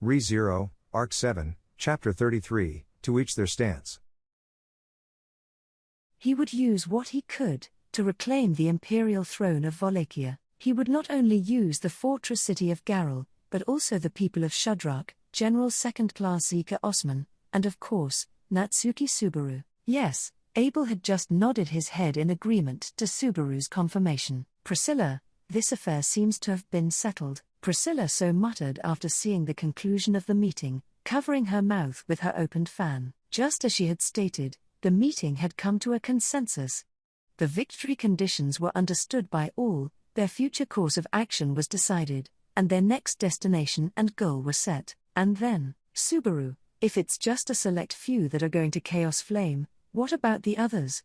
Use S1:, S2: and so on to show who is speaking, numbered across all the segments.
S1: Re-Zero, Arc 7, Chapter 33, To Each Their Stance.
S2: He would use what he could to reclaim the imperial throne of Wallachia. He would not only use the fortress city of Garel, but also the people of Shudrak, General Second-Class Zika Osman, and of course, Natsuki Subaru. Yes, Abel had just nodded his head in agreement to Subaru's confirmation. Priscilla, this affair seems to have been settled, Priscilla so muttered after seeing the conclusion of the meeting, covering her mouth with her opened fan. Just as she had stated, the meeting had come to a consensus. The victory conditions were understood by all, their future course of action was decided, and their next destination and goal were set. And then, Subaru, if it's just a select few that are going to Chaos Flame, what about the others?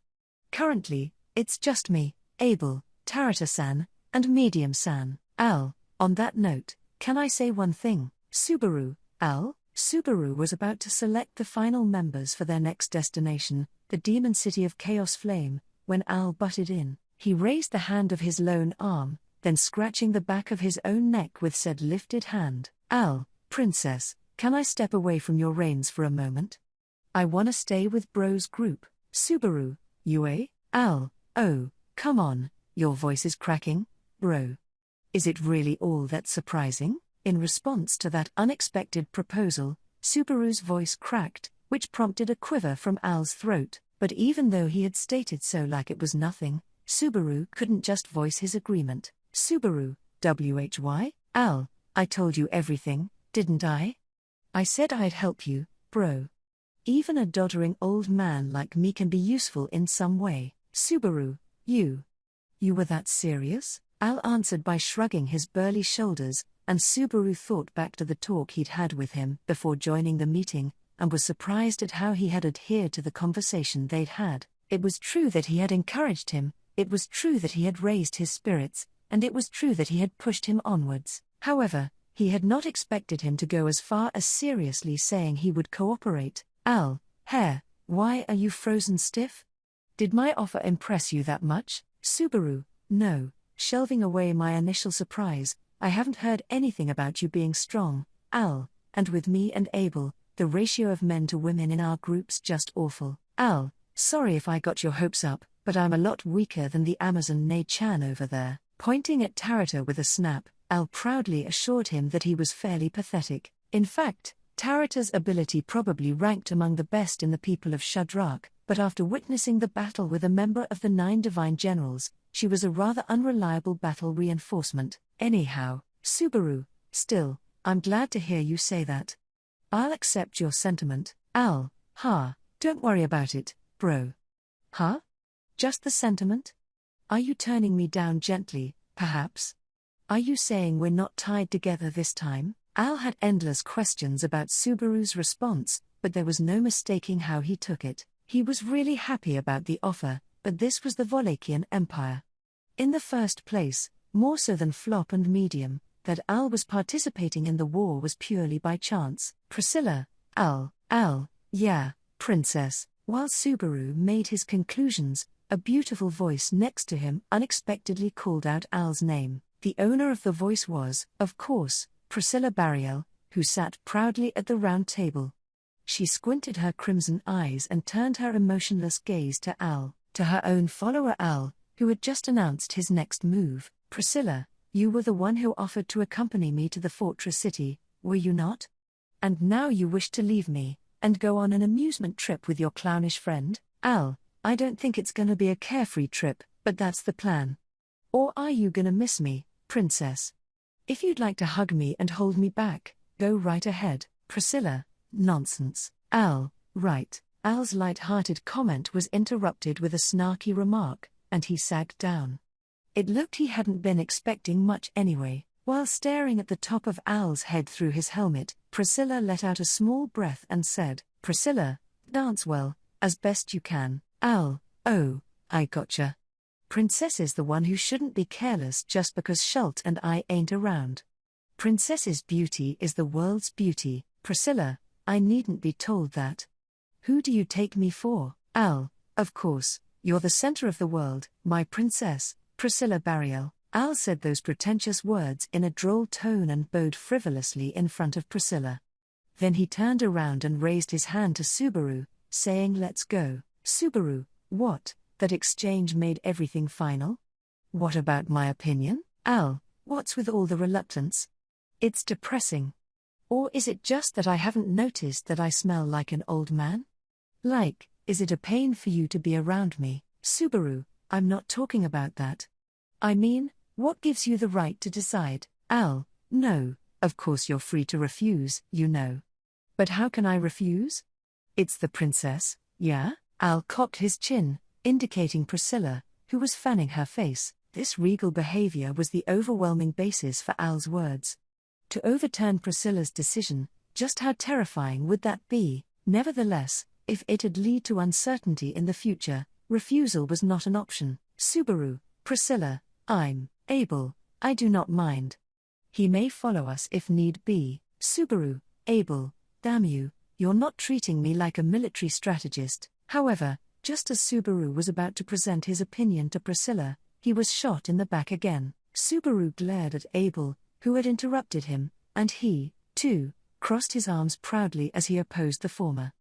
S2: Currently, it's just me, Abel, Tarata-san, and Medium-san. Al, on that note, can I say one thing? Subaru, Al? Subaru was about to select the final members for their next destination, the demon city of Chaos Flame, when Al butted in. He raised the hand of his lone arm, then scratching the back of his own neck with said lifted hand. Al, princess, can I step away from your reins for a moment? I wanna stay with bro's group. Subaru, Yue? Al, oh, come on, your voice is cracking, bro. Is it really all that surprising? In response to that unexpected proposal, Subaru's voice cracked, which prompted a quiver from Al's throat. But even though he had stated so like it was nothing, Subaru couldn't just voice his agreement. Subaru, why? Al, I told you everything, didn't I? I said I'd help you, bro. Even a doddering old man like me can be useful in some way. Subaru, you were that serious? Al answered by shrugging his burly shoulders, and Subaru thought back to the talk he'd had with him before joining the meeting, and was surprised at how he had adhered to the conversation they'd had. It was true that he had encouraged him, it was true that he had raised his spirits, and it was true that he had pushed him onwards. However, he had not expected him to go as far as seriously saying he would cooperate. Al, hair, why are you frozen stiff? Did my offer impress you that much? Subaru, no, shelving away my initial surprise, I haven't heard anything about you being strong, Al, and with me and Abel, the ratio of men to women in our group's just awful. Al, sorry if I got your hopes up, but I'm a lot weaker than the Amazon Nei-chan over there. Pointing at Tarata with a snap, Al proudly assured him that he was fairly pathetic. In fact, Tarata's ability probably ranked among the best in the people of Shudrak, but after witnessing the battle with a member of the 9 Divine Generals, she was a rather unreliable battle reinforcement. Anyhow, Subaru, still, I'm glad to hear you say that. I'll accept your sentiment, Al. Don't worry about it, bro. Huh? Just the sentiment? Are you turning me down gently, perhaps? Are you saying we're not tied together this time? Al had endless questions about Subaru's response, but there was no mistaking how he took it. He was really happy about the offer, but this was the Wallachian Empire. In the first place, more so than Flop and Medium, that Al was participating in the war was purely by chance. Priscilla, Al, yeah, princess. While Subaru made his conclusions, a beautiful voice next to him unexpectedly called out Al's name. The owner of the voice was, of course, Priscilla Barriel, who sat proudly at the round table. She squinted her crimson eyes and turned her emotionless gaze to Al, to her own follower Al, who had just announced his next move. Priscilla, you were the one who offered to accompany me to the fortress city, were you not? And now you wish to leave me, and go on an amusement trip with your clownish friend? Al, I don't think it's gonna be a carefree trip, but that's the plan. Or are you gonna miss me, princess? If you'd like to hug me and hold me back, go right ahead. Priscilla, nonsense. Al, right. Al's light-hearted comment was interrupted with a snarky remark, and he sagged down. It looked he hadn't been expecting much anyway. While staring at the top of Al's head through his helmet, Priscilla let out a small breath and said, Priscilla, dance well, as best you can. Al, oh, I gotcha. Princess is the one who shouldn't be careless just because Schult and I ain't around. Princess's beauty is the world's beauty. Priscilla, I needn't be told that. Who do you take me for? Al, of course, you're the center of the world, my princess, Priscilla Barriel. Al said those pretentious words in a droll tone and bowed frivolously in front of Priscilla. Then he turned around and raised his hand to Subaru, saying, "Let's go." Subaru, what? That exchange made everything final? What about my opinion? Al, what's with all the reluctance? It's depressing. Or is it just that I haven't noticed that I smell like an old man? Like, is it a pain for you to be around me? Subaru, I'm not talking about that. I mean, what gives you the right to decide? Al, no, of course you're free to refuse, you know. But how can I refuse? It's the princess, yeah? Al cocked his chin, indicating Priscilla, who was fanning her face. This regal behavior was the overwhelming basis for Al's words. To overturn Priscilla's decision, just how terrifying would that be? Nevertheless, if it'd lead to uncertainty in the future, refusal was not an option. Subaru, Priscilla, I'm able, I do not mind. He may follow us if need be. Subaru, able, damn you, you're not treating me like a military strategist. However, just as Subaru was about to present his opinion to Priscilla, he was shot in the back again. Subaru glared at Abel, who had interrupted him, and he, too, crossed his arms proudly as he opposed the former.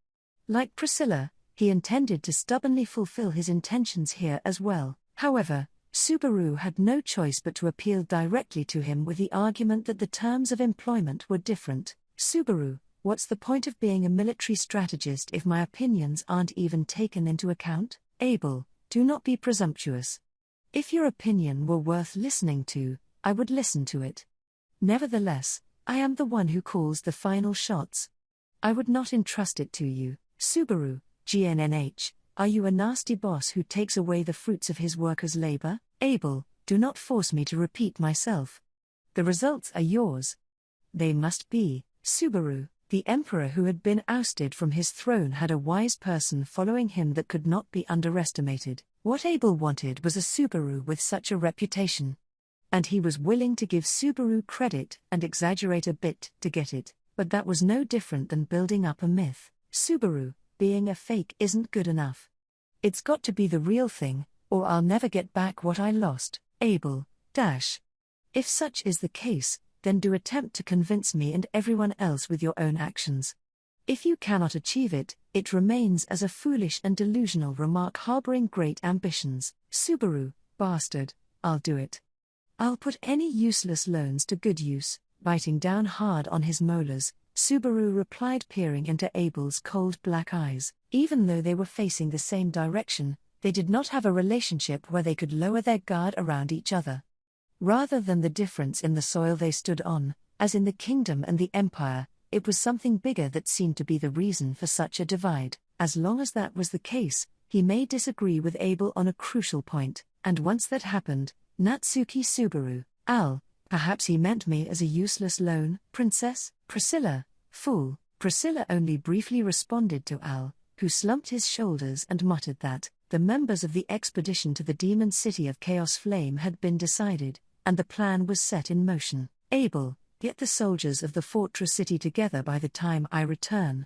S2: Like Priscilla, he intended to stubbornly fulfill his intentions here as well. However, Subaru had no choice but to appeal directly to him with the argument that the terms of employment were different. Subaru, what's the point of being a military strategist if my opinions aren't even taken into account? Abel, do not be presumptuous. If your opinion were worth listening to, I would listen to it. Nevertheless, I am the one who calls the final shots. I would not entrust it to you. Subaru, GNNH, are you a nasty boss who takes away the fruits of his workers' labor? Abel, do not force me to repeat myself. The results are yours. They must be. Subaru, the emperor who had been ousted from his throne had a wise person following him that could not be underestimated. What Abel wanted was a Subaru with such a reputation. And he was willing to give Subaru credit and exaggerate a bit to get it, but that was no different than building up a myth. Subaru, being a fake isn't good enough. It's got to be the real thing, or I'll never get back what I lost. Abel, dash. If such is the case, then do attempt to convince me and everyone else with your own actions. If you cannot achieve it, it remains as a foolish and delusional remark harboring great ambitions. Subaru, bastard, I'll do it. I'll put any useless loans to good use. Biting down hard on his molars, Subaru replied, peering into Abel's cold black eyes. Even though they were facing the same direction, they did not have a relationship where they could lower their guard around each other. Rather than the difference in the soil they stood on, as in the kingdom and the empire, it was something bigger that seemed to be the reason for such a divide. As long as that was the case, he may disagree with Abel on a crucial point, and once that happened, Natsuki Subaru, Al, perhaps he meant me as a useless loan, princess? Priscilla, fool. Priscilla only briefly responded to Al, who slumped his shoulders and muttered that the members of the expedition to the demon city of Chaos Flame had been decided, and the plan was set in motion. Abel, get the soldiers of the fortress city together by the time I return.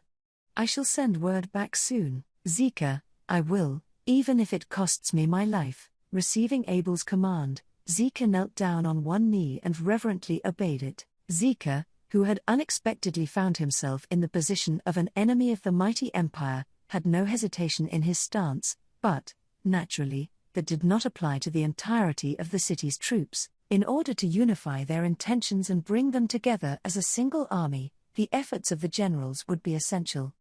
S2: I shall send word back soon. Zika, I will, even if it costs me my life. Receiving Abel's command, Zika knelt down on one knee and reverently obeyed it. Zika, who had unexpectedly found himself in the position of an enemy of the mighty empire, had no hesitation in his stance, but, naturally, that did not apply to the entirety of the city's troops. In order to unify their intentions and bring them together as a single army, the efforts of the generals would be essential.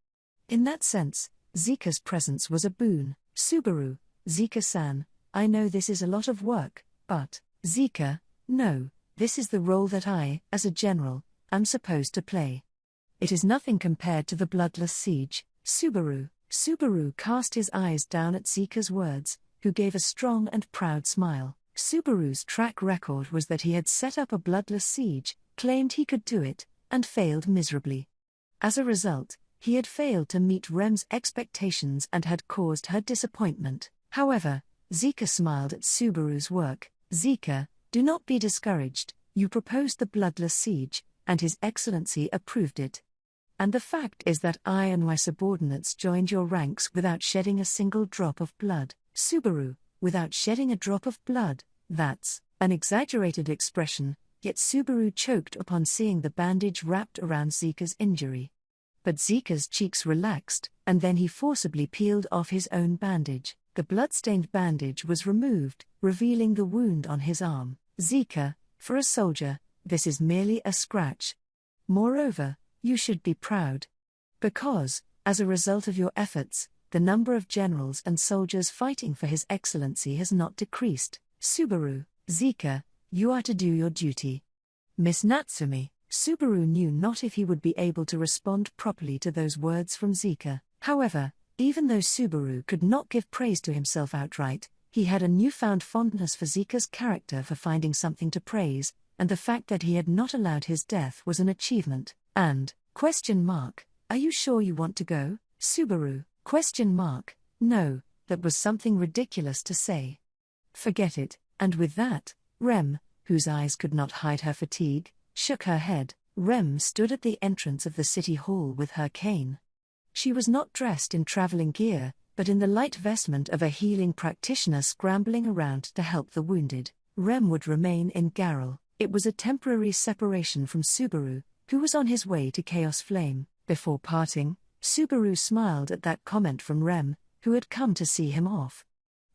S2: In that sense, Zika's presence was a boon. Subaru, Zika-san, I know this is a lot of work, but, Zika, no, this is the role that I, as a general, am supposed to play. It is nothing compared to the bloodless siege. Subaru cast his eyes down at Zika's words, who gave a strong and proud smile. Subaru's track record was that he had set up a bloodless siege, claimed he could do it, and failed miserably. As a result, he had failed to meet Rem's expectations and had caused her disappointment. However, Zika smiled at Subaru's work. Zika, do not be discouraged, you proposed the bloodless siege, and His Excellency approved it. And the fact is that I and my subordinates joined your ranks without shedding a single drop of blood. Subaru, without shedding a drop of blood, that's an exaggerated expression, yet Subaru choked upon seeing the bandage wrapped around Zika's injury. But Zika's cheeks relaxed, and then he forcibly peeled off his own bandage. The blood-stained bandage was removed, revealing the wound on his arm. Zika, for a soldier, this is merely a scratch. Moreover, you should be proud. Because, as a result of your efforts, the number of generals and soldiers fighting for His Excellency has not decreased. Subaru, Zika, you are to do your duty. Miss Natsumi. Subaru knew not if he would be able to respond properly to those words from Zika. However, even though Subaru could not give praise to himself outright, he had a newfound fondness for Zika's character for finding something to praise, and the fact that he had not allowed his death was an achievement. And, are you sure you want to go, Subaru? No, that was something ridiculous to say. Forget it. And with that, Rem, whose eyes could not hide her fatigue, shook her head. Rem stood at the entrance of the city hall with her cane. She was not dressed in traveling gear, but in the light vestment of a healing practitioner scrambling around to help the wounded. Rem would remain in Garrel. It was a temporary separation from Subaru, who was on his way to Chaos Flame. Before parting, Subaru smiled at that comment from Rem, who had come to see him off.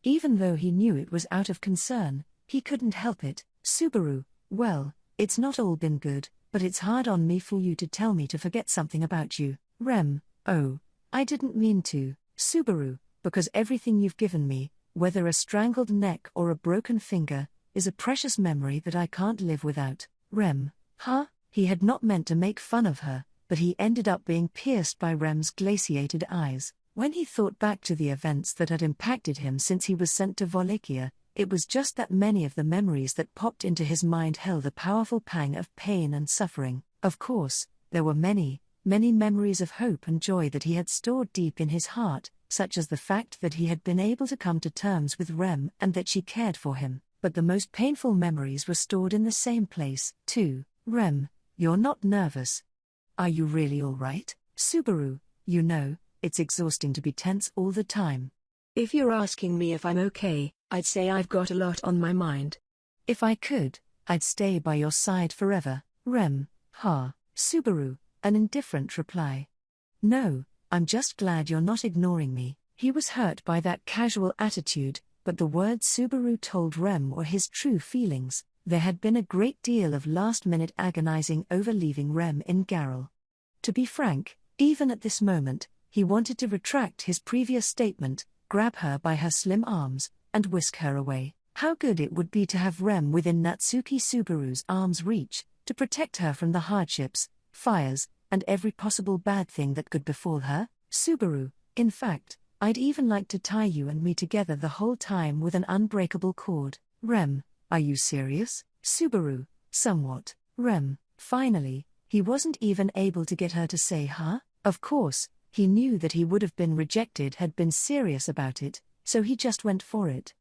S2: Even though he knew it was out of concern, he couldn't help it. Subaru, well, it's not all been good, but it's hard on me for you to tell me to forget something about you. Rem, oh, I didn't mean to. Subaru, because everything you've given me, whether a strangled neck or a broken finger, is a precious memory that I can't live without. Rem, huh? He had not meant to make fun of her, but he ended up being pierced by Rem's glaciated eyes. When he thought back to the events that had impacted him since he was sent to Wallachia, it was just that many of the memories that popped into his mind held a powerful pang of pain and suffering. Of course, there were many memories of hope and joy that he had stored deep in his heart, such as the fact that he had been able to come to terms with Rem and that she cared for him. But the most painful memories were stored in the same place, too. Rem, you're not nervous. Are you really all right? Subaru, you know, it's exhausting to be tense all the time.
S3: If you're asking me if I'm okay, I'd say I've got a lot on my mind.
S2: If I could, I'd stay by your side forever. Rem, Subaru, an indifferent reply. No, I'm just glad you're not ignoring me. He was hurt by that casual attitude, but the words Subaru told Rem were his true feelings. There had been a great deal of last-minute agonizing over leaving Rem in Garrel. To be frank, even at this moment, he wanted to retract his previous statement, grab her by her slim arms, and whisk her away. How good it would be to have Rem within Natsuki Subaru's arm's reach, to protect her from the hardships, fires, and every possible bad thing that could befall her. Subaru, in fact, I'd even like to tie you and me together the whole time with an unbreakable cord. Rem, are you serious? Subaru, somewhat. Rem, finally, he wasn't even able to get her to say Of course, he knew that he would have been rejected had been serious about it, so he just went for it.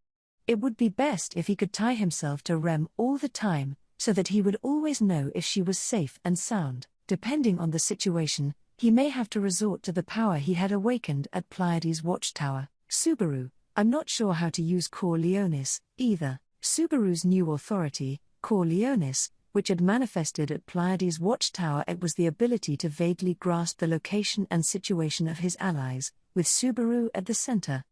S2: It would be best if he could tie himself to Rem all the time, so that he would always know if she was safe and sound. Depending on the situation, he may have to resort to the power he had awakened at Pleiades' watchtower. Subaru, I'm not sure how to use Corleonis, either. Subaru's new authority, Corleonis, which had manifested at Pleiades' watchtower, it was the ability to vaguely grasp the location and situation of his allies, with Subaru at the center.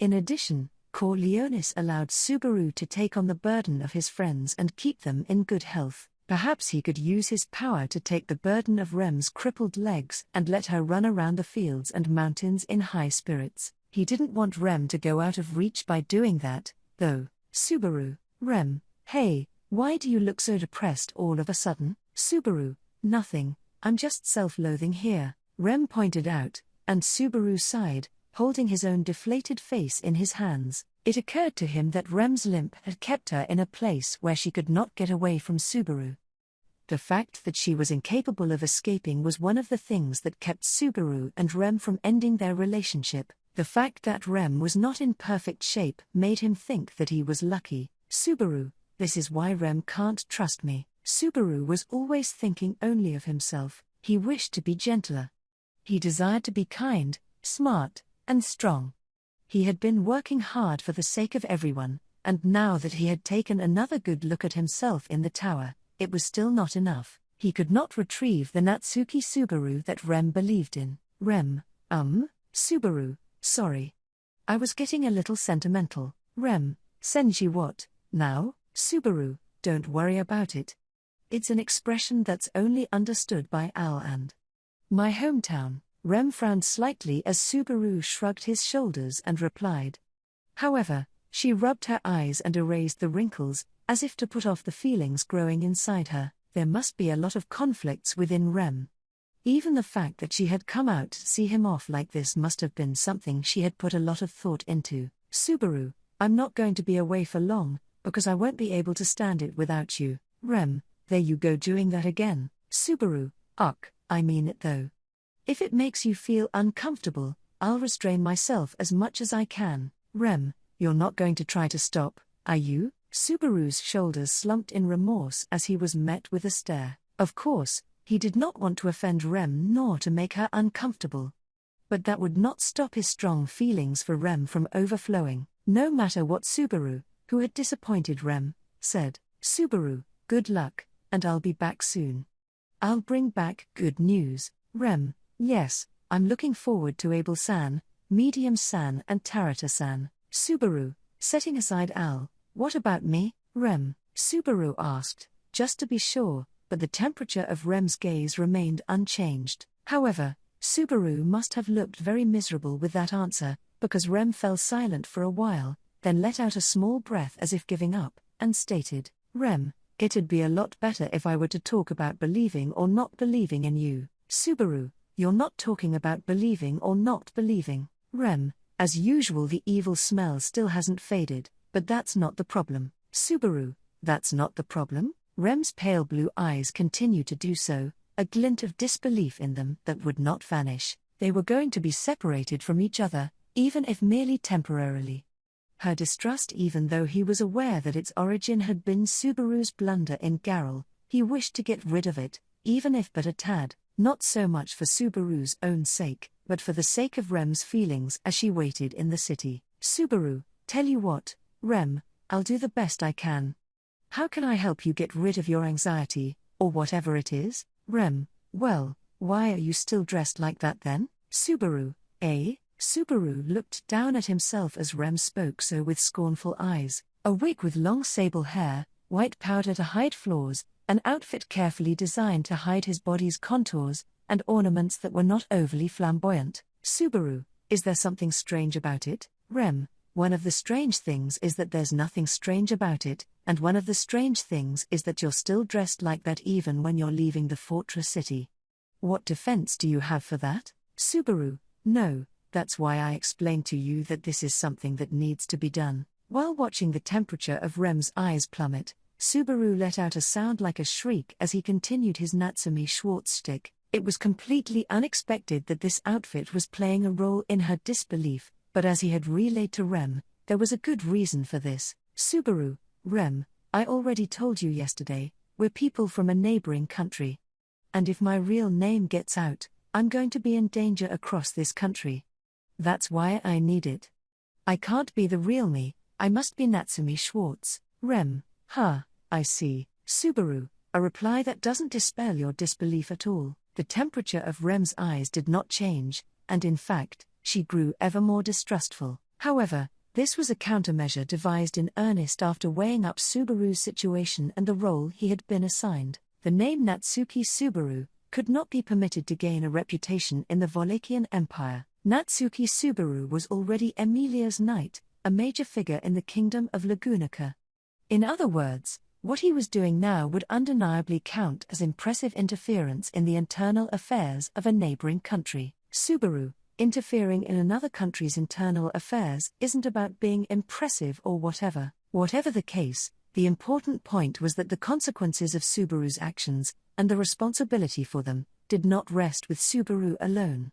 S2: In addition, Corleonis allowed Subaru to take on the burden of his friends and keep them in good health. Perhaps he could use his power to take the burden of Rem's crippled legs and let her run around the fields and mountains in high spirits. He didn't want Rem to go out of reach by doing that, though. Subaru, Rem, hey, why do you look so depressed all of a sudden? Subaru, nothing, I'm just self-loathing here, Rem pointed out, and Subaru sighed, holding his own deflated face in his hands. It occurred to him that Rem's limp had kept her in a place where she could not get away from Subaru. The fact that she was incapable of escaping was one of the things that kept Subaru and Rem from ending their relationship. The fact that Rem was not in perfect shape made him think that he was lucky. Subaru, this is why Rem can't trust me. Subaru was always thinking only of himself. He wished to be gentler. He desired to be kind, smart, and strong. He had been working hard for the sake of everyone, and now that he had taken another good look at himself in the tower, it was still not enough. He could not retrieve the Natsuki Subaru that Rem believed in. Subaru, sorry. I was getting a little sentimental. Rem, Senji what, now? Subaru, don't worry about it. It's an expression that's only understood by Al and my hometown. Rem frowned slightly as Subaru shrugged his shoulders and replied. However, she rubbed her eyes and erased the wrinkles, as if to put off the feelings growing inside her. There must be a lot of conflicts within Rem. Even the fact that she had come out to see him off like this must have been something she had put a lot of thought into. Subaru, I'm not going to be away for long, because I won't be able to stand it without you. Rem, there you go doing that again. Subaru, ugh, I mean it though. If it makes you feel uncomfortable, I'll restrain myself as much as I can. Rem, you're not going to try to stop, are you? Subaru's shoulders slumped in remorse as he was met with a stare. Of course, he did not want to offend Rem nor to make her uncomfortable. But that would not stop his strong feelings for Rem from overflowing, no matter what Subaru, who had disappointed Rem, said. Subaru, good luck, and I'll be back soon. I'll bring back good news. Rem, yes, I'm looking forward to Abel-san, Medium-san and Tarata-san. Subaru, setting aside Al, what about me? Rem, Subaru asked, just to be sure, but the temperature of Rem's gaze remained unchanged. However, Subaru must have looked very miserable with that answer, because Rem fell silent for a while, then let out a small breath as if giving up, and stated, Rem, it'd be a lot better if I were to talk about believing or not believing in you. Subaru, you're not talking about believing or not believing. Rem, as usual the evil smell still hasn't faded, but that's not the problem. Subaru, that's not the problem? Rem's pale blue eyes continued to do so, a glint of disbelief in them that would not vanish. They were going to be separated from each other, even if merely temporarily. Her distrust, even though he was aware that its origin had been Subaru's blunder in Garrel, he wished to get rid of it, even if but a tad, not so much for Subaru's own sake, but for the sake of Rem's feelings as she waited in the city. Subaru, tell you what, Rem, I'll do the best I can. How can I help you get rid of your anxiety, or whatever it is? Rem, well, why are you still dressed like that then? Subaru, eh? Subaru looked down at himself as Rem spoke so with scornful eyes. A wig with long sable hair, white powder to hide flaws, an outfit carefully designed to hide his body's contours, and ornaments that were not overly flamboyant. Subaru, is there something strange about it? Rem, one of the strange things is that there's nothing strange about it, and one of the strange things is that you're still dressed like that even when you're leaving the fortress city. What defense do you have for that? Subaru, no, that's why I explained to you that this is something that needs to be done. While watching the temperature of Rem's eyes plummet, Subaru let out a sound like a shriek as he continued his Natsumi Schwartz shtick. It was completely unexpected that this outfit was playing a role in her disbelief, but as he had relayed to Rem, there was a good reason for this. Subaru, Rem, I already told you yesterday, we're people from a neighboring country. And if my real name gets out, I'm going to be in danger across this country. That's why I need it. I can't be the real me, I must be Natsumi Schwartz. Rem, I see. Subaru, a reply that doesn't dispel your disbelief at all. The temperature of Rem's eyes did not change, and in fact, she grew ever more distrustful. However, this was a countermeasure devised in earnest after weighing up Subaru's situation and the role he had been assigned. The name Natsuki Subaru could not be permitted to gain a reputation in the Walachian Empire. Natsuki Subaru was already Emilia's knight, a major figure in the kingdom of Lagunica. In other words, what he was doing now would undeniably count as impressive interference in the internal affairs of a neighboring country. Subaru, interfering in another country's internal affairs isn't about being impressive or whatever. Whatever the case, the important point was that the consequences of Subaru's actions, and the responsibility for them, did not rest with Subaru alone.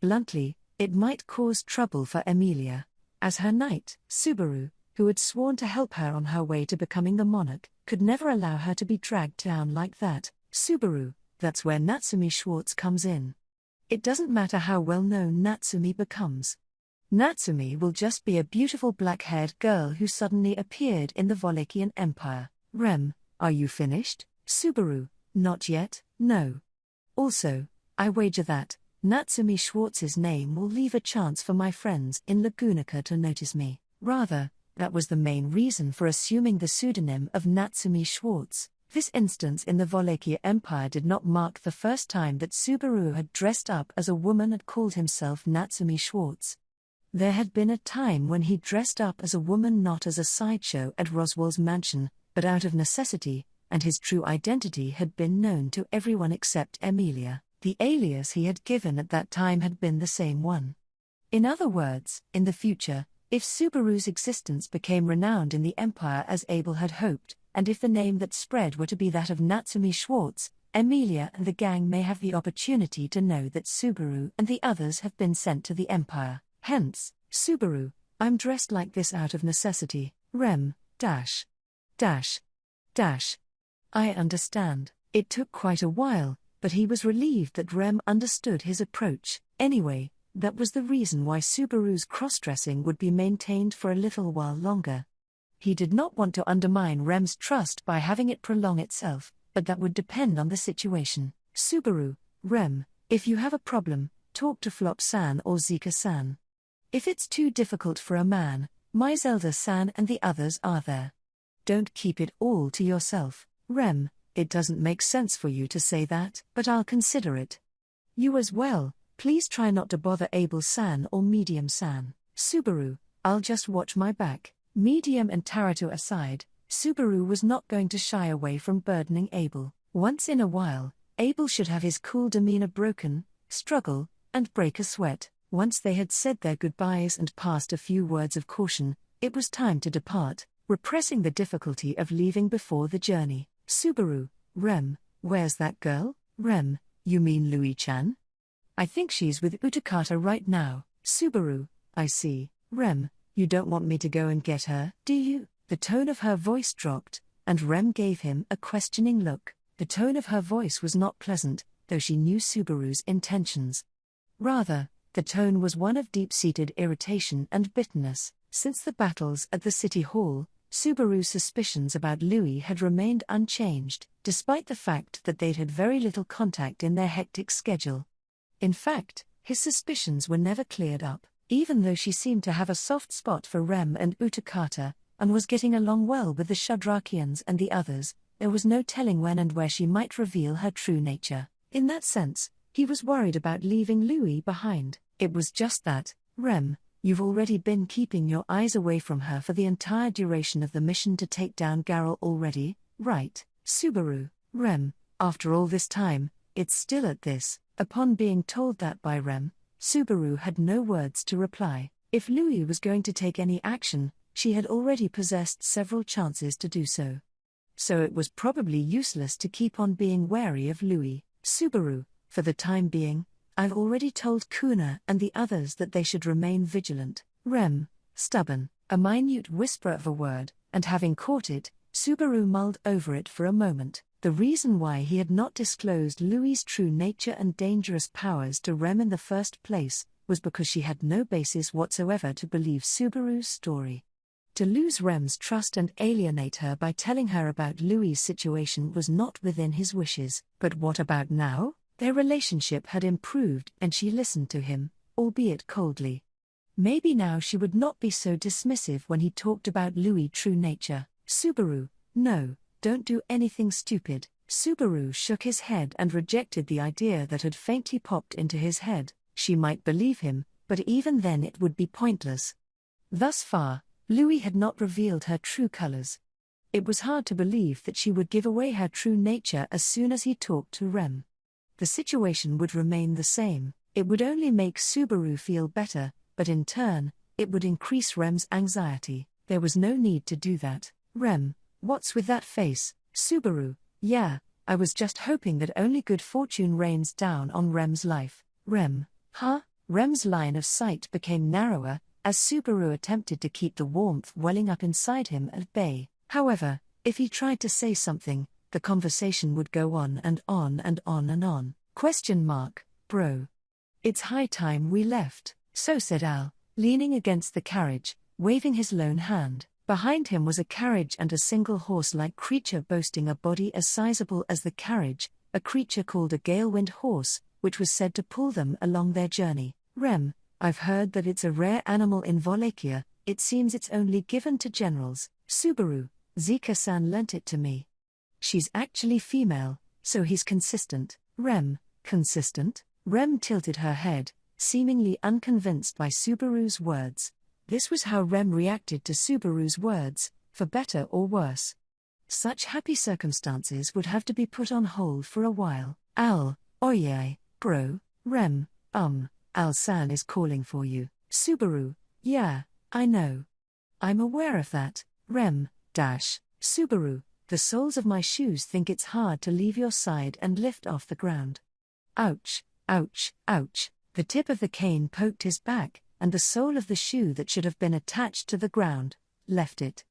S2: Bluntly, it might cause trouble for Emilia. As her knight, Subaru, who had sworn to help her on her way to becoming the monarch, could never allow her to be dragged down like that. Subaru, that's where Natsumi Schwartz comes in. It doesn't matter how well known Natsumi becomes. Natsumi will just be a beautiful black-haired girl who suddenly appeared in the Walachian Empire. Rem, are you finished? Subaru, Not yet, no. Also, I wager that Natsumi Schwartz's name will leave a chance for my friends in Lagunica to notice me. Rather, that was the main reason for assuming the pseudonym of Natsumi Schwartz. This instance in the Wallachia Empire did not mark the first time that Subaru had dressed up as a woman and called himself Natsumi Schwartz. There had been a time when he dressed up as a woman not as a sideshow at Roswell's mansion, but out of necessity, and his true identity had been known to everyone except Emilia. The alias he had given at that time had been the same one. In other words, in the future, if Subaru's existence became renowned in the Empire as Abel had hoped, and if the name that spread were to be that of Natsumi Schwartz, Emilia and the gang may have the opportunity to know that Subaru and the others have been sent to the Empire. Hence, Subaru, I'm dressed like this out of necessity. Rem, dash. I understand. It took quite a while, but he was relieved that Rem understood his approach. Anyway, that was the reason why Subaru's cross-dressing would be maintained for a little while longer. He did not want to undermine Rem's trust by having it prolong itself, but that would depend on the situation. Subaru, Rem, if you have a problem, talk to Flop-san or Zika-san. If it's too difficult for a man, Zelda-san and the others are there. Don't keep it all to yourself. Rem, it doesn't make sense for you to say that, but I'll consider it. You as well, please try not to bother Abel-san or Medium-san. Subaru, I'll just watch my back. Medium and Tarato aside, Subaru was not going to shy away from burdening Abel. Once in a while, Abel should have his cool demeanor broken, struggle, and break a sweat. Once they had said their goodbyes and passed a few words of caution, it was time to depart, repressing the difficulty of leaving before the journey. Subaru, Rem, where's that girl? Rem, you mean Louis-chan? I think she's with Utakata right now. Subaru, I see. Rem, you don't want me to go and get her, do you? The tone of her voice dropped, and Rem gave him a questioning look. The tone of her voice was not pleasant, though she knew Subaru's intentions. Rather, the tone was one of deep-seated irritation and bitterness. Since the battles at the City Hall, Subaru's suspicions about Louis had remained unchanged, despite the fact that they'd had very little contact in their hectic schedule. In fact, his suspicions were never cleared up. Even though she seemed to have a soft spot for Rem and Utakata, and was getting along well with the Shadrakians and the others, there was no telling when and where she might reveal her true nature. In that sense, he was worried about leaving Louis behind. It was just that, Rem, you've already been keeping your eyes away from her for the entire duration of the mission to take down Garrel already, right? Subaru, Rem, after all this time, it's still at this. Upon being told that by Rem, Subaru had no words to reply. If Louis was going to take any action, she had already possessed several chances to do so. So it was probably useless to keep on being wary of Louis. Subaru, for the time being, I've already told Kuna and the others that they should remain vigilant. Rem, stubborn, a minute whisper of a word, and having caught it, Subaru mulled over it for a moment. The reason why he had not disclosed Louis's true nature and dangerous powers to Rem in the first place was because she had no basis whatsoever to believe Subaru's story. To lose Rem's trust and alienate her by telling her about Louis's situation was not within his wishes. But what about now? Their relationship had improved and she listened to him, albeit coldly. Maybe now she would not be so dismissive when he talked about Louis's true nature. Subaru, no. Don't do anything stupid. Subaru shook his head and rejected the idea that had faintly popped into his head. She might believe him, but even then it would be pointless. Thus far, Louis had not revealed her true colors. It was hard to believe that she would give away her true nature as soon as he talked to Rem. The situation would remain the same. It would only make Subaru feel better, but in turn, it would increase Rem's anxiety. There was no need to do that. Rem, what's with that face? Subaru, yeah, I was just hoping that only good fortune rains down on Rem's life. Rem, huh? Rem's line of sight became narrower, as Subaru attempted to keep the warmth welling up inside him at bay. However, if he tried to say something, the conversation would go on and on and on and on. Bro. It's high time we left. So said Al, leaning against the carriage, waving his lone hand. Behind him was a carriage and a single horse-like creature boasting a body as sizable as the carriage, a creature called a galewind horse, which was said to pull them along their journey. Rem, I've heard that it's a rare animal in Wallachia. It seems it's only given to generals. Subaru, Zika-san lent it to me. She's actually female, so he's consistent. Rem, consistent? Rem tilted her head, seemingly unconvinced by Subaru's words. This was how Rem reacted to Subaru's words, for better or worse. Such happy circumstances would have to be put on hold for a while. Oye, bro, Rem, Al-san is calling for you. Subaru, yeah, I know. I'm aware of that. Rem, Subaru, the soles of my shoes think it's hard to leave your side and lift off the ground. Ouch, ouch, ouch. The tip of the cane poked his back, and the sole of the shoe that should have been attached to the ground left it.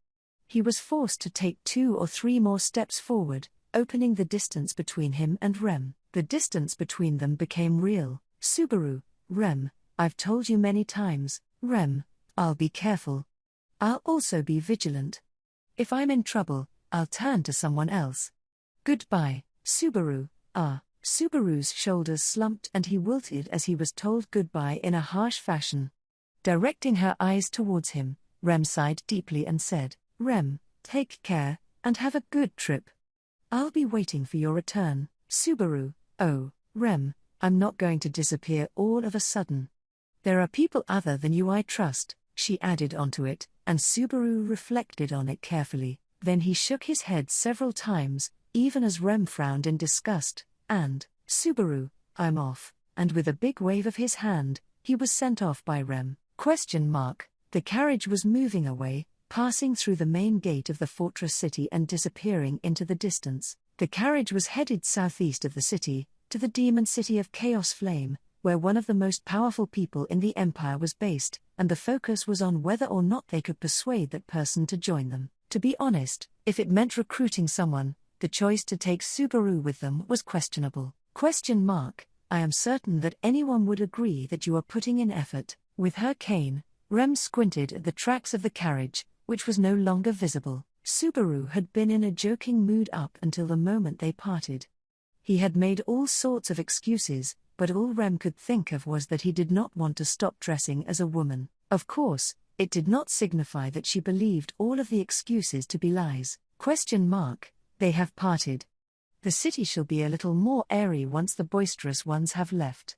S2: He was forced to take 2 or 3 more steps forward, opening the distance between him and Rem. The distance between them became real. Subaru, Rem, I've told you many times. Rem, I'll be careful. I'll also be vigilant. If I'm in trouble, I'll turn to someone else. Goodbye, Subaru. Subaru's shoulders slumped and he wilted as he was told goodbye in a harsh fashion. Directing her eyes towards him, Rem sighed deeply and said, Rem, take care, and have a good trip. I'll be waiting for your return. Subaru, oh, Rem, I'm not going to disappear all of a sudden. There are people other than you I trust, she added onto it, and Subaru reflected on it carefully. Then he shook his head several times, even as Rem frowned in disgust, and, Subaru, I'm off, and with a big wave of his hand, he was sent off by Rem. The carriage was moving away, passing through the main gate of the fortress city and disappearing into the distance. The carriage was headed southeast of the city, to the demon city of Chaos Flame, where one of the most powerful people in the empire was based, and the focus was on whether or not they could persuade that person to join them. To be honest, if it meant recruiting someone, the choice to take Subaru with them was questionable. I am certain that anyone would agree that you are putting in effort. With her cane, Rem squinted at the tracks of the carriage, which was no longer visible. Subaru had been in a joking mood up until the moment they parted. He had made all sorts of excuses, but all Rem could think of was that he did not want to stop dressing as a woman. Of course, it did not signify that she believed all of the excuses to be lies. They have parted. The city shall be a little more airy once the boisterous ones have left.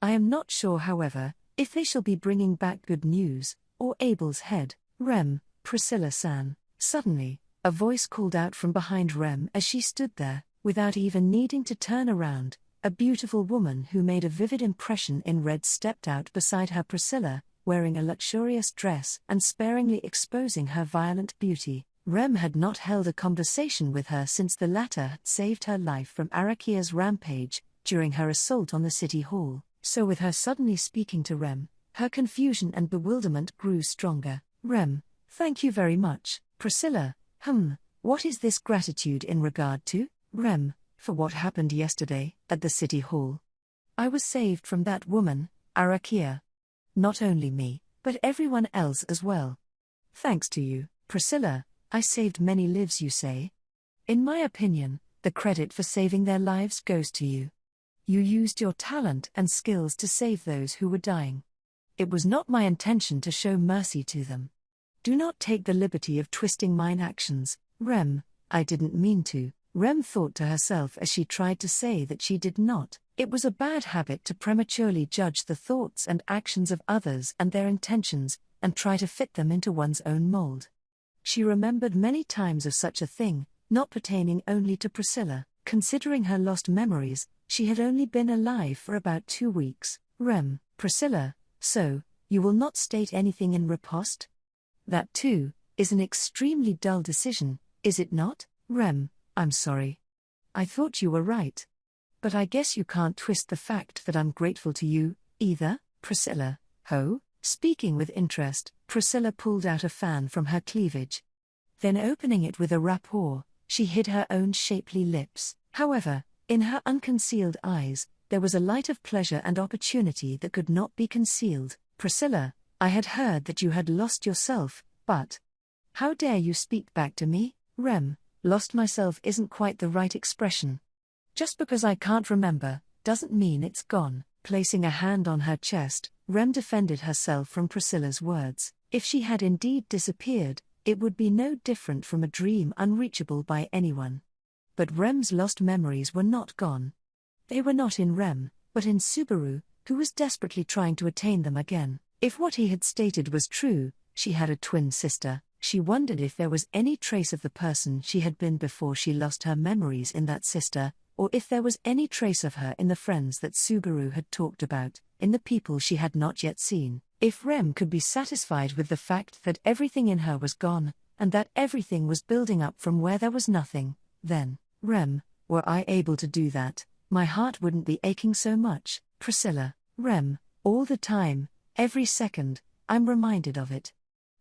S2: I am not sure, however, if they shall be bringing back good news, or Abel's head. Rem, Priscilla-san. Suddenly, a voice called out from behind Rem as she stood there, without even needing to turn around. A beautiful woman who made a vivid impression in red stepped out beside her. Priscilla, wearing a luxurious dress and sparingly exposing her violent beauty. Rem had not held a conversation with her since the latter had saved her life from Arakia's rampage during her assault on the city hall. So with her suddenly speaking to Rem, her confusion and bewilderment grew stronger. Rem, thank you very much. Priscilla, what is this gratitude in regard to? Rem, for what happened yesterday, at the city hall. I was saved from that woman, Arakia. Not only me, but everyone else as well. Thanks to you, Priscilla, I saved many lives, you say? In my opinion, the credit for saving their lives goes to you. You used your talent and skills to save those who were dying. It was not my intention to show mercy to them. Do not take the liberty of twisting mine actions, Rem, I didn't mean to. Rem thought to herself as she tried to say that she did not. It was a bad habit to prematurely judge the thoughts and actions of others and their intentions, and try to fit them into one's own mold. She remembered many times of such a thing, not pertaining only to Priscilla. Considering her lost memories, she had only been alive for about 2 weeks. Rem, Priscilla, so, you will not state anything in riposte? That too, is an extremely dull decision, is it not? Rem, I'm sorry. I thought you were right. But I guess you can't twist the fact that I'm grateful to you, either. Priscilla, Speaking with interest, Priscilla pulled out a fan from her cleavage. Then opening it with a rapport, she hid her own shapely lips. However, in her unconcealed eyes, there was a light of pleasure and opportunity that could not be concealed. Priscilla, I had heard that you had lost yourself, but How dare you speak back to me, Rem? Lost myself isn't quite the right expression. Just because I can't remember, doesn't mean it's gone. Placing a hand on her chest, Rem defended herself from Priscilla's words. If she had indeed disappeared, it would be no different from a dream unreachable by anyone. But Rem's lost memories were not gone. They were not in Rem, but in Subaru, who was desperately trying to attain them again. If what he had stated was true, she had a twin sister. She wondered if there was any trace of the person she had been before she lost her memories in that sister, or if there was any trace of her in the friends that Subaru had talked about, in the people she had not yet seen. If Rem could be satisfied with the fact that everything in her was gone, and that everything was building up from where there was nothing, then, Rem, were I able to do that, my heart wouldn't be aching so much. Priscilla, Rem, all the time, every second, I'm reminded of it.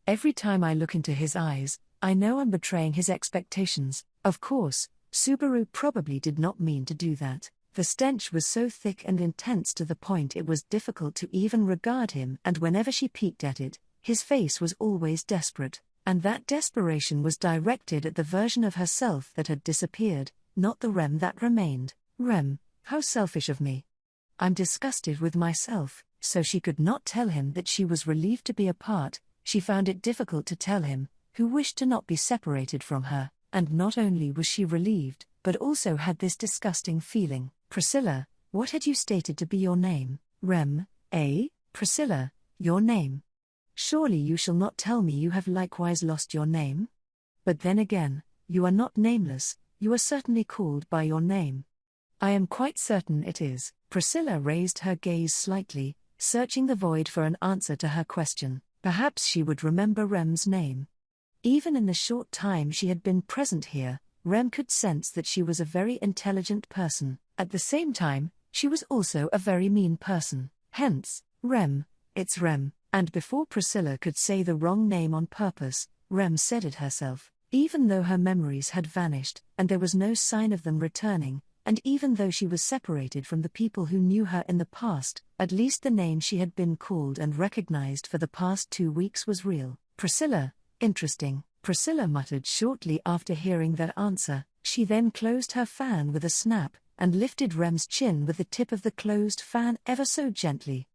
S2: Every time I look into his eyes, I know I'm betraying his expectations. Of course, Subaru probably did not mean to do that. The stench was so thick and intense to the point it was difficult to even regard him, and whenever she peeked at it, his face was always desperate, and that desperation was directed at the version of herself that had disappeared, not the Rem that remained. Rem, how selfish of me. I'm disgusted with myself. So she could not tell him that she was relieved to be apart. She found it difficult to tell him, who wished to not be separated from her, and not only was she relieved, but also had this disgusting feeling. Priscilla, what had you stated to be your name? Rem, Priscilla, your name. Surely you shall not tell me you have likewise lost your name? But then again, you are not nameless, you are certainly called by your name. I am quite certain it is. Priscilla raised her gaze slightly, searching the void for an answer to her question. Perhaps she would remember Rem's name. Even in the short time she had been present here, Rem could sense that she was a very intelligent person. At the same time, she was also a very mean person. Hence, Rem, it's Rem. And before Priscilla could say the wrong name on purpose, Rem said it herself. Even though her memories had vanished, and there was no sign of them returning, and even though she was separated from the people who knew her in the past, at least the name she had been called and recognized for the past 2 weeks was real. Priscilla, interesting, Priscilla muttered shortly after hearing that answer. She then closed her fan with a snap, and lifted Rem's chin with the tip of the closed fan ever so gently.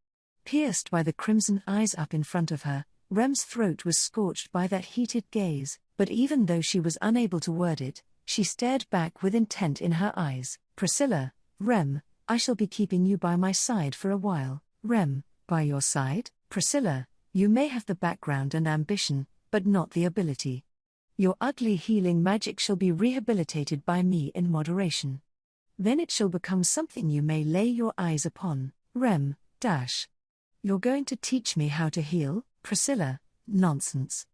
S2: Pierced by the crimson eyes up in front of her, Rem's throat was scorched by that heated gaze, but even though she was unable to word it, she stared back with intent in her eyes. Priscilla, Rem, I shall be keeping you by my side for a while. Rem, by your side? Priscilla, you may have the background and ambition, but not the ability. Your ugly healing magic shall be rehabilitated by me in moderation. Then it shall become something you may lay your eyes upon. Rem, You're going to teach me how to heal? Priscilla, nonsense.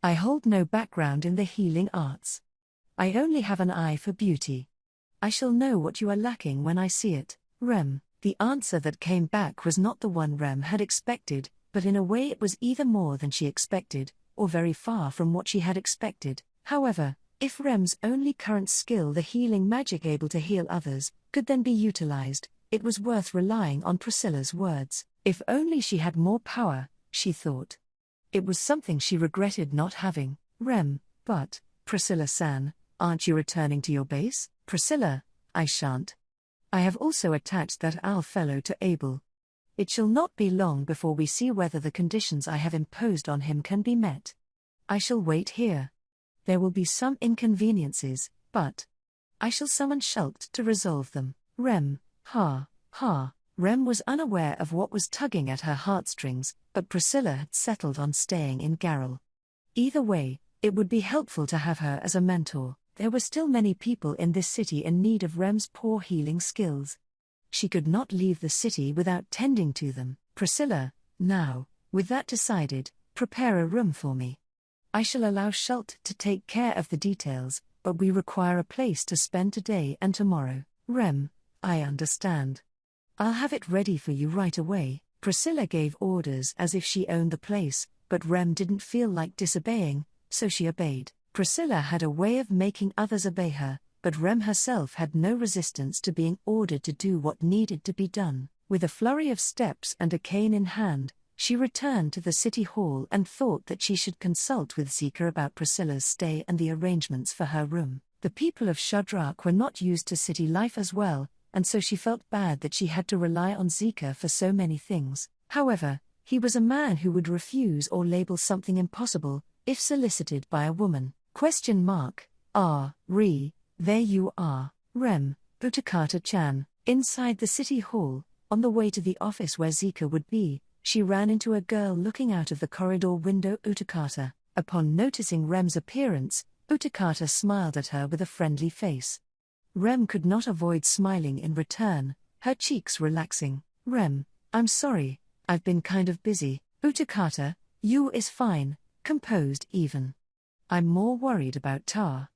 S2: I hold no background in the healing arts. I only have an eye for beauty. I shall know what you are lacking when I see it. Rem, the answer that came back was not the one Rem had expected, but in a way it was either more than she expected, or very far from what she had expected. However, if Rem's only current skill, the healing magic able to heal others, could then be utilized, it was worth relying on Priscilla's words. If only she had more power, she thought. It was something she regretted not having. Rem, but, Priscilla-san, aren't you returning to your base? Priscilla, I shan't. I have also attached that owl fellow to Abel. It shall not be long before we see whether the conditions I have imposed on him can be met. I shall wait here. There will be some inconveniences, but I shall summon Schultz to resolve them. Rem, Rem was unaware of what was tugging at her heartstrings, but Priscilla had settled on staying in Garrel. Either way, it would be helpful to have her as a mentor. There were still many people in this city in need of Rem's poor healing skills. She could not leave the city without tending to them. Priscilla, now, with that decided, prepare a room for me. I shall allow Schultz to take care of the details, but we require a place to spend today and tomorrow. Rem, I understand. I'll have it ready for you right away. Priscilla gave orders as if she owned the place, but Rem didn't feel like disobeying, so she obeyed. Priscilla had a way of making others obey her, but Rem herself had no resistance to being ordered to do what needed to be done. With a flurry of steps and a cane in hand, She returned to the city hall and thought that she should consult with Zika about Priscilla's stay and the arrangements for her room. The people of Shudrak were not used to city life as well, and so she felt bad that she had to rely on Zika for so many things. However, he was a man who would refuse or label something impossible, if solicited by a woman. There you are, Rem, Utakata-chan. Inside the city hall, on the way to the office where Zika would be, she ran into a girl looking out of the corridor window. Utakata. Upon noticing Rem's appearance, Utakata smiled at her with a friendly face. Rem could not avoid smiling in return, her cheeks relaxing. Rem, I'm sorry, I've been kind of busy. Utakata, you is fine, composed even. I'm more worried about Tar.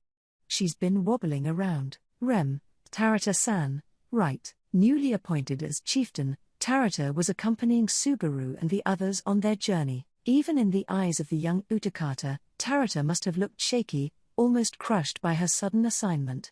S2: She's been wobbling around. Rem, Tarata-san, right. Newly appointed as chieftain, Tarata was accompanying Subaru and the others on their journey. Even in the eyes of the young Utakata, Tarata must have looked shaky, almost crushed by her sudden assignment.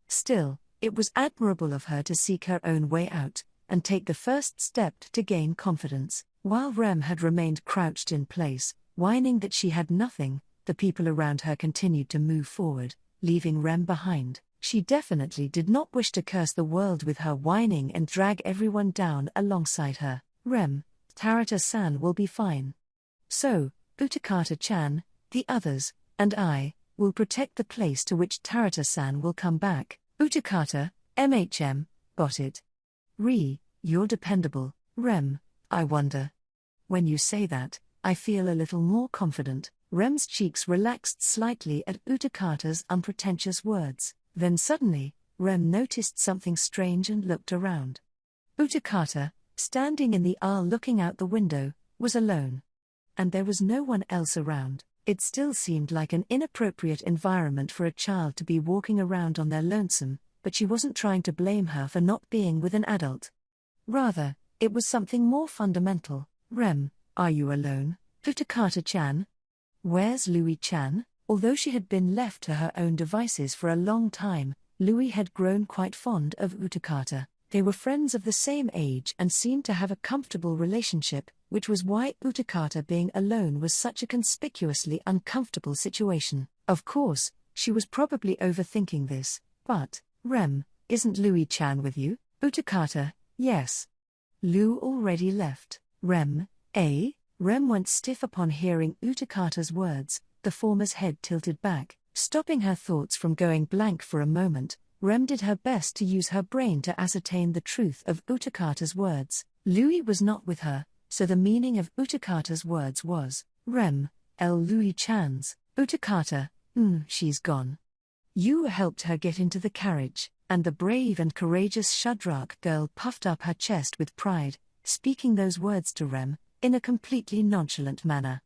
S2: Still, it was admirable of her to seek her own way out, and take the first step to gain confidence. While Rem had remained crouched in place, whining that she had nothing, the people around her continued to move forward, leaving Rem behind. She definitely did not wish to curse the world with her whining and drag everyone down alongside her. Rem, Tarata-san will be fine. So, Utakata-chan, the others, and I, will protect the place to which Tarata-san will come back. Utakata, got it. You're dependable. Rem, I wonder. When you say that, I feel a little more confident. Rem's cheeks relaxed slightly at Utakata's unpretentious words. Then suddenly, Rem noticed something strange and looked around. Utakata, standing in the aisle looking out the window, was alone. And there was no one else around. It still seemed like an inappropriate environment for a child to be walking around on their lonesome, but she wasn't trying to blame her for not being with an adult. Rather, it was something more fundamental. Rem, are you alone? Utakata-chan? Where's Louis-chan? Although she had been left to her own devices for a long time, Louis had grown quite fond of Utakata. They were friends of the same age and seemed to have a comfortable relationship, which was why Utakata being alone was such a conspicuously uncomfortable situation. Of course, she was probably overthinking this, but, Rem, isn't Louis-chan with you? Utakata, yes. Lou already left. Rem, eh? Rem went stiff upon hearing Utakata's words. The former's head tilted back, stopping her thoughts from going blank for a moment. Rem did her best to use her brain to ascertain the truth of Utakata's words. Louis was not with her, so the meaning of Utakata's words was, Rem, Louis-chan's. Utakata, she's gone. You helped her get into the carriage, and the brave and courageous Shudrak girl puffed up her chest with pride, speaking those words to Rem, in a completely nonchalant manner.